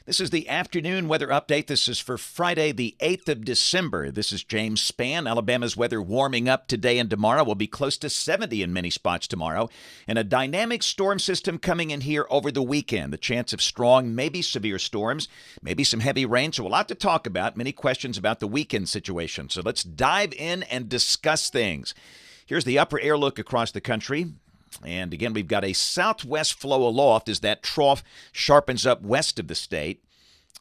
This is the afternoon weather update. This is for Friday, the 8th of December. This is James Spann. Alabama's weather warming up today and tomorrow. Will be close to 70 in many spots tomorrow. And a dynamic storm system coming in here over the weekend. The chance of strong, maybe severe storms, maybe some heavy rain. So a lot to talk about. Many questions about the weekend situation. So let's dive in and discuss things. Here's the upper air look across the country. And again, we've got a southwest flow aloft as that trough sharpens up west of the state.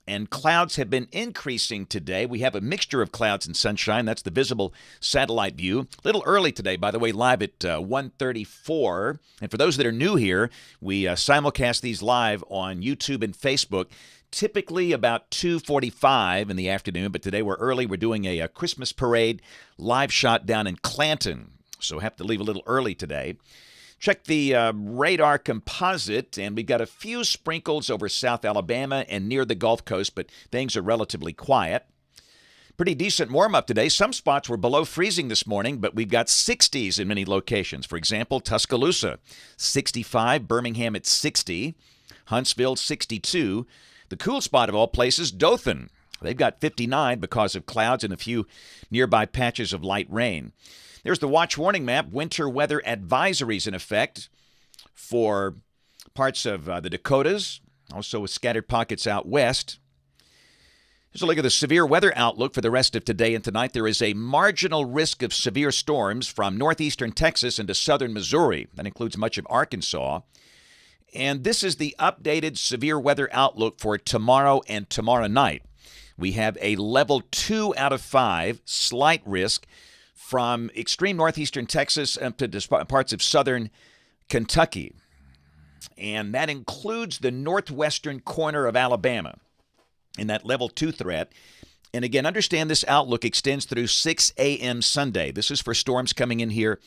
And clouds have been increasing today. We have a mixture of clouds and sunshine. That's the visible satellite view. A little early today, by the way, live at 1:34. And for those that are new here, we simulcast these live on YouTube and Facebook, typically about 2:45 in the afternoon. But today we're early. We're doing a Christmas parade live shot down in Clanton. So have to leave a little early today. Check the radar composite, and we've got a few sprinkles over South Alabama and near the Gulf Coast, but things are relatively quiet. Pretty decent warm-up today. Some spots were below freezing this morning, but we've got 60s in many locations. For example, Tuscaloosa, 65, Birmingham at 60, Huntsville, 62. The cool spot of all places, Dothan. They've got 59 because of clouds and a few nearby patches of light rain. There's the watch warning map. Winter weather advisories in effect for parts of the Dakotas, also with scattered pockets out west. Here's a look at the severe weather outlook for the rest of today and tonight. There is a marginal risk of severe storms from northeastern Texas into southern Missouri. That includes much of Arkansas. And this is the updated severe weather outlook for tomorrow and tomorrow night. We have a level 2 out of 5 slight risk from extreme northeastern Texas up to parts of southern Kentucky. And that includes the northwestern corner of Alabama in that level 2 threat. And again, understand this outlook extends through 6 a.m. Sunday. This is for storms coming in here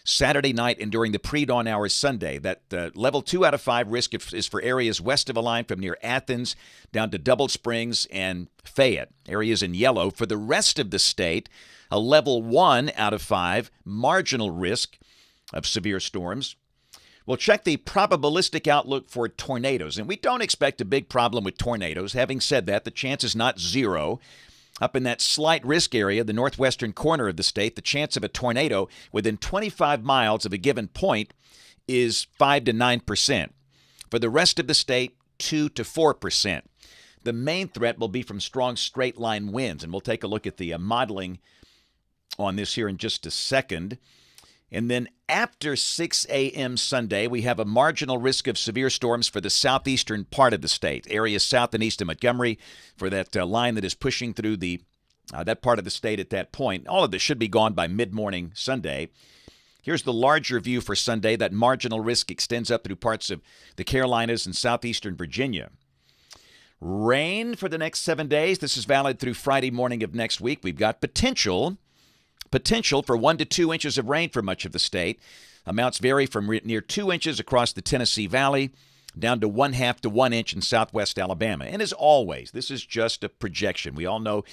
Saturday night and during the pre-dawn hours Sunday. That level 2 out of 5 risk is for areas west of a line from near Athens down to Double Springs and Fayette. Areas in yellow. For the rest of the state, a level 1 out of 5 marginal risk of severe storms. We'll check the probabilistic outlook for tornadoes, and we don't expect a big problem with tornadoes. Having said that, the chance is not zero. Up in that slight risk area, the northwestern corner of the state, the chance of a tornado within 25 miles of a given point is 5 to 9%. For the rest of the state, 2 to 4%. The main threat will be from strong straight-line winds, and we'll take a look at the modeling on this here in just a second. And then after 6 a.m. Sunday, we have a marginal risk of severe storms for the southeastern part of the state, areas south and east of Montgomery, for that line that is pushing through that part of the state at that point. All of this should be gone by mid-morning Sunday. Here's the larger view for Sunday. That marginal risk extends up through parts of the Carolinas and southeastern Virginia. Rain for the next 7 days. This is valid through Friday morning of next week. We've got potential for 1 to 2 inches of rain for much of the state. Amounts vary from near 2 inches across the Tennessee Valley down to 1/2 to 1 inch in southwest Alabama. And as always, this is just a projection. We all know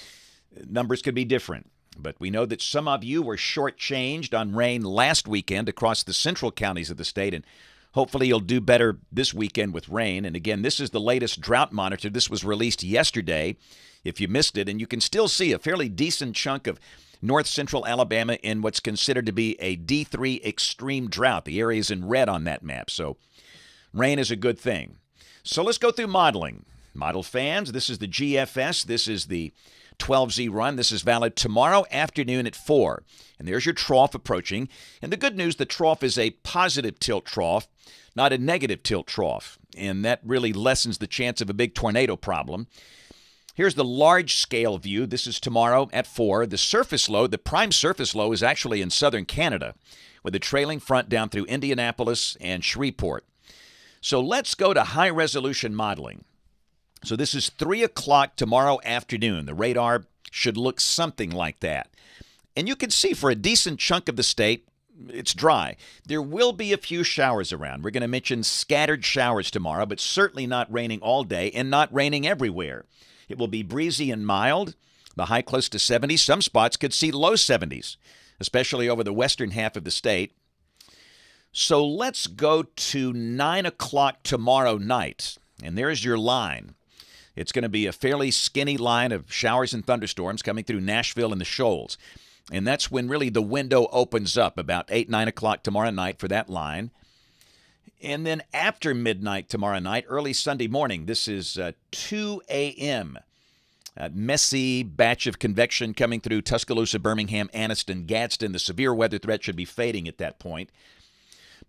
numbers could be different, but we know that some of you were shortchanged on rain last weekend across the central counties of the state, and hopefully you'll do better this weekend with rain. And again, this is the latest drought monitor. This was released yesterday, if you missed it, and you can still see a fairly decent chunk of north central Alabama in what's considered to be a D3 extreme drought. The area is in red on that map, so rain is a good thing. So let's go through modeling. Model fans, this is the GFS. This is the 12Z run. This is valid tomorrow afternoon at 4. And there's your trough approaching. And the good news, the trough is a positive tilt trough, not a negative tilt trough. And that really lessens the chance of a big tornado problem. Here's the large-scale view. This is tomorrow at 4. The surface low, the prime surface low, is actually in southern Canada, with a trailing front down through Indianapolis and Shreveport. So let's go to high-resolution modeling. So this is 3 o'clock tomorrow afternoon. The radar should look something like that. And you can see for a decent chunk of the state, it's dry. There will be a few showers around. We're going to mention scattered showers tomorrow, but certainly not raining all day and not raining everywhere. It will be breezy and mild, the high close to 70. Some spots could see low 70s, especially over the western half of the state. So let's go to 9 o'clock tomorrow night. And there's your line. It's going to be a fairly skinny line of showers and thunderstorms coming through Nashville and the Shoals. And that's when really the window opens up, about 8, 9 o'clock tomorrow night for that line. And then after midnight tomorrow night, early Sunday morning, this is 2 a.m., a messy batch of convection coming through Tuscaloosa, Birmingham, Anniston, Gadsden. The severe weather threat should be fading at that point.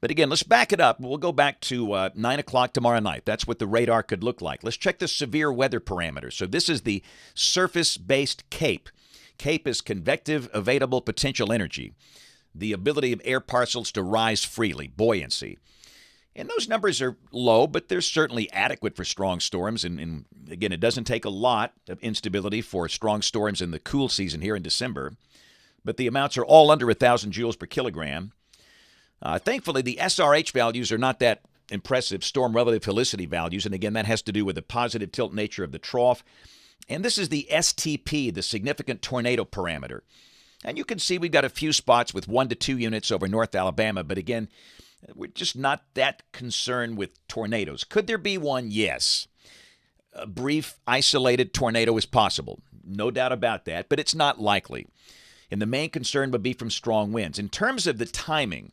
But again, let's back it up. We'll go back to 9 o'clock tomorrow night. That's what the radar could look like. Let's check the severe weather parameters. So this is the surface-based CAPE. CAPE is convective evadable potential energy, the ability of air parcels to rise freely, buoyancy. And those numbers are low, but they're certainly adequate for strong storms. And again, it doesn't take a lot of instability for strong storms in the cool season here in December. But the amounts are all under 1,000 joules per kilogram. Thankfully, the SRH values are not that impressive, storm relative helicity values. And again, that has to do with the positive tilt nature of the trough. And this is the STP, the significant tornado parameter. And you can see we've got a few spots with 1 to 2 units over North Alabama. But again, we're just not that concerned with tornadoes. Could there be one? Yes. A brief, isolated tornado is possible. No doubt about that, but it's not likely. And the main concern would be from strong winds. In terms of the timing,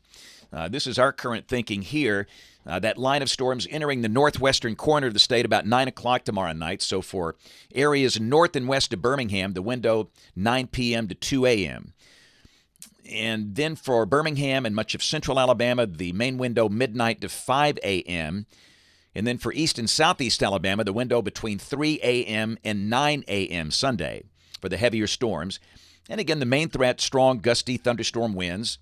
this is our current thinking here. That line of storms entering the northwestern corner of the state about 9 o'clock tomorrow night. So for areas north and west of Birmingham, the window 9 p.m. to 2 a.m. And then for Birmingham and much of central Alabama, the main window midnight to 5 a.m. And then for east and southeast Alabama, the window between 3 a.m. and 9 a.m. Sunday for the heavier storms. And again, the main threat, strong, gusty thunderstorm winds.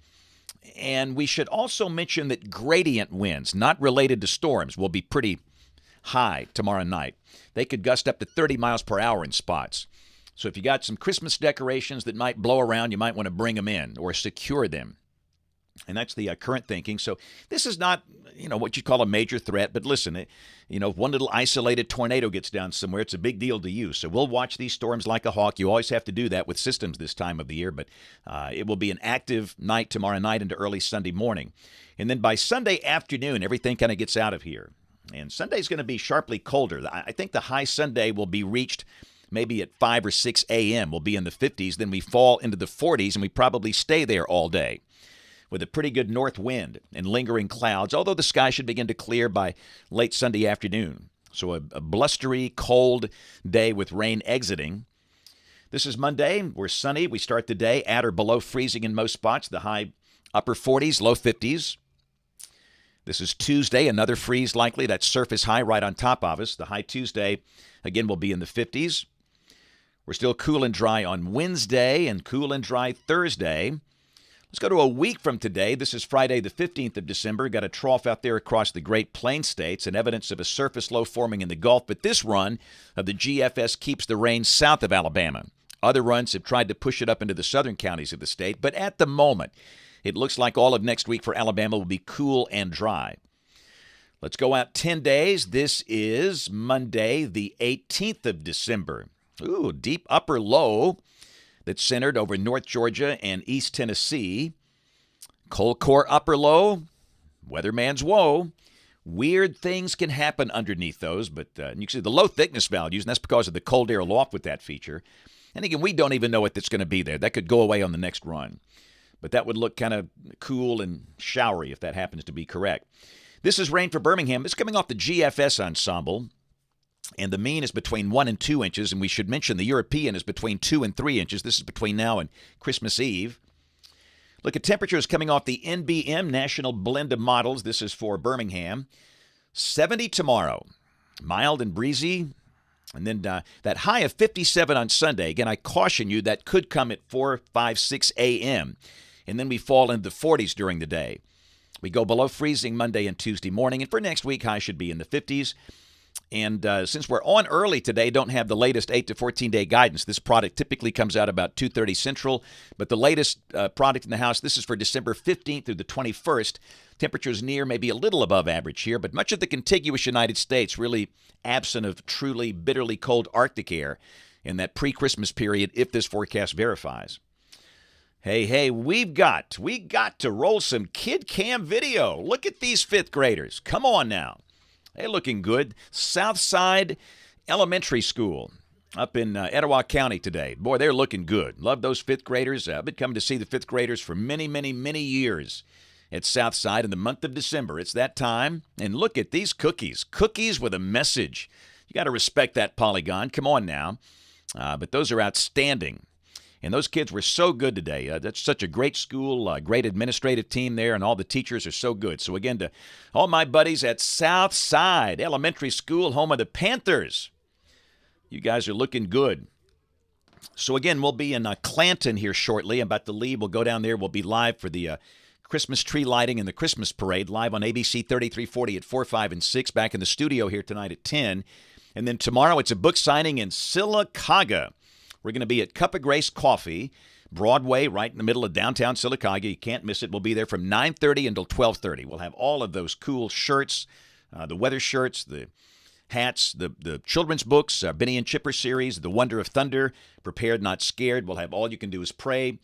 And we should also mention that gradient winds, not related to storms, will be pretty high tomorrow night. They could gust up to 30 miles per hour in spots. So if you got some Christmas decorations that might blow around, you might want to bring them in or secure them. And that's the current thinking. So this is not, what you call a major threat. But listen, if one little isolated tornado gets down somewhere, it's a big deal to you. So we'll watch these storms like a hawk. You always have to do that with systems this time of the year. But it will be an active night tomorrow night into early Sunday morning. And then by Sunday afternoon, everything kind of gets out of here. And Sunday's going to be sharply colder. I think the high Sunday will be reached maybe at 5 or 6 a.m. We'll be in the 50s. Then we fall into the 40s, and we probably stay there all day with a pretty good north wind and lingering clouds, although the sky should begin to clear by late Sunday afternoon. So a blustery, cold day with rain exiting. This is Monday. We're sunny. We start the day at or below freezing in most spots, the high upper 40s, low 50s. This is Tuesday, another freeze likely. That surface high right on top of us. The high Tuesday, again, will be in the 50s. We're still cool and dry on Wednesday and cool and dry Thursday. Let's go to a week from today. This is Friday, the 15th of December. Got a trough out there across the Great Plains states and evidence of a surface low forming in the Gulf. But this run of the GFS keeps the rain south of Alabama. Other runs have tried to push it up into the southern counties of the state. But at the moment, it looks like all of next week for Alabama will be cool and dry. Let's go out 10 days. This is Monday, the 18th of December. Ooh, deep upper low that's centered over North Georgia and East Tennessee. Cold core upper low, weatherman's woe. Weird things can happen underneath those, but you can see the low thickness values, and that's because of the cold air loft with that feature. And again, we don't even know what that's going to be there. That could go away on the next run. But that would look kind of cool and showery if that happens to be correct. This is rain for Birmingham. It's coming off the GFS ensemble. And the mean is between 1 and 2 inches, and we should mention the European is between 2 and 3 inches. This is between now and Christmas Eve. Look at temperatures coming off the NBM, National Blend of Models. This is for Birmingham. 70 tomorrow, mild and breezy. And then that high of 57 on Sunday. Again, I caution you, that could come at 4, 5, 6 a.m. And then we fall into the 40s during the day. We go below freezing Monday and Tuesday morning. And for next week, high should be in the 50s. And since we're on early today, don't have the latest 8 to 14-day guidance. This product typically comes out about 2:30 Central. But the latest product in the house, this is for December 15th through the 21st. Temperatures near, maybe a little above average here, but much of the contiguous United States really absent of truly bitterly cold Arctic air in that pre-Christmas period if this forecast verifies. Hey, we got to roll some kid cam video. Look at these fifth graders. Come on now. Hey, looking good. South Side elementary school up in Etowah County today. Boy, they're looking good. Love those fifth graders. I've been coming to see the fifth graders for many, many, many years at Southside in the month of December. It's that time. And look at these cookies. Cookies with a message. You got to respect that Polygon. Come on now. But those are outstanding. And those kids were so good today. That's such a great school, great administrative team there, and all the teachers are so good. So again, to all my buddies at Southside Elementary School, home of the Panthers, you guys are looking good. So again, we'll be in Clanton here shortly. I'm about to leave. We'll go down there. We'll be live for the Christmas tree lighting and the Christmas parade, live on ABC 3340 at 4, 5, and 6, back in the studio here tonight at 10. And then tomorrow it's a book signing in Sylacauga. We're going to be at Cup of Grace Coffee, Broadway, right in the middle of downtown Sylacauga. You can't miss it. We'll be there from 9:30 until 12:30. We'll have all of those cool shirts, the weather shirts, the hats, the children's books, Benny and Chipper series, The Wonder of Thunder, Prepared Not Scared. We'll have All You Can Do Is Pray.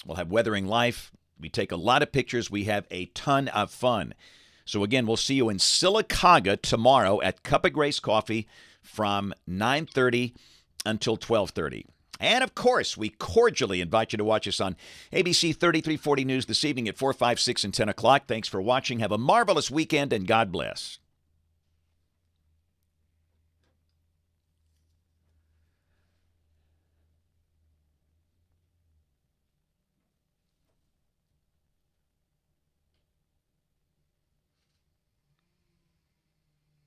We'll have Weathering Life. We take a lot of pictures. We have a ton of fun. So again, we'll see you in Sylacauga tomorrow at Cup of Grace Coffee from 9:30 until 12:30. And, of course, we cordially invite you to watch us on ABC 3340 News this evening at 4, 5, 6, and 10 o'clock. Thanks for watching. Have a marvelous weekend, and God bless.